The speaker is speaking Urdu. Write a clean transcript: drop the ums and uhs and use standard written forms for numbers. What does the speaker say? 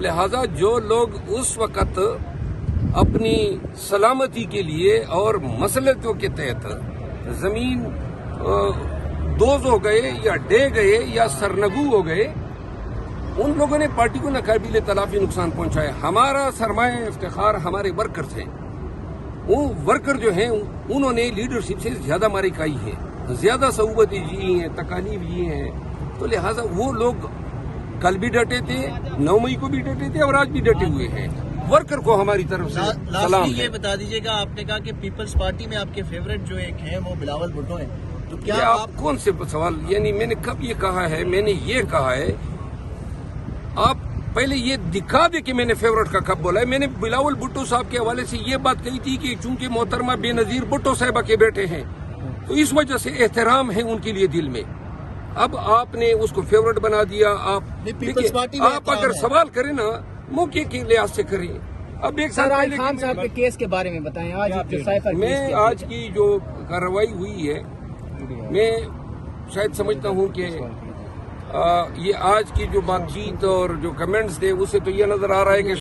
لہذا جو لوگ اس وقت اپنی سلامتی کے لیے اور مسلطوں کے تحت زمین دوز ہو گئے یا ڈے گئے یا سرنگو ہو گئے، ان لوگوں نے پارٹی کو ناقابل تلافی نقصان پہنچایا۔ ہمارا سرمایہ افتخار ہمارے ورکرز ہیں۔ وہ ورکر جو ہیں انہوں نے لیڈرشپ سے زیادہ مارے کھائی ہے، زیادہ صعوبتیں جی ہیں، تکالیف جی ہیں، تو لہٰذا وہ لوگ کل بھی ڈٹے تھے، 9 مئی کو بھی ڈٹے تھے اور آج بھی ڈٹے ہوئے ہیں۔ ورکر کو ہماری طرف سے سلام ہے۔ یہ بتا دیجیے گا، آپ نے کہا کہ پیپلز پارٹی میں آپ کے فیوریٹ جو ایک ہیں وہ بلاول بھٹو ہیں، تو کیا آپ کون سے سوال، یعنی میں نے کب یہ کہا ہے؟ میں نے یہ کہا ہے، آپ پہلے یہ دکھا دے کہ میں نے فیوریٹ کا کب بولا ہے۔ میں نے بلاول بھٹو صاحب کے حوالے سے یہ بات کہی تھی کہ چونکہ محترمہ بے نظیر بھٹو صاحبہ کے بیٹے ہیں تو اس وجہ سے احترام ہے ان کے لیے دل میں۔ اب آپ نے اس کو فیوریٹ بنا دیا۔ آپ اگر سوال کریں نا موقع کے لحاظ سے کریں۔ اب ایک سر خان صاحب کے کیس کے بارے میں بتائیں، میں آج کی جو کارروائی ہوئی ہے، میں شاید سمجھتا ہوں کہ یہ آج کی جو بات چیت اور جو کمنٹس تھے اس سے تو یہ نظر آ رہا ہے کہ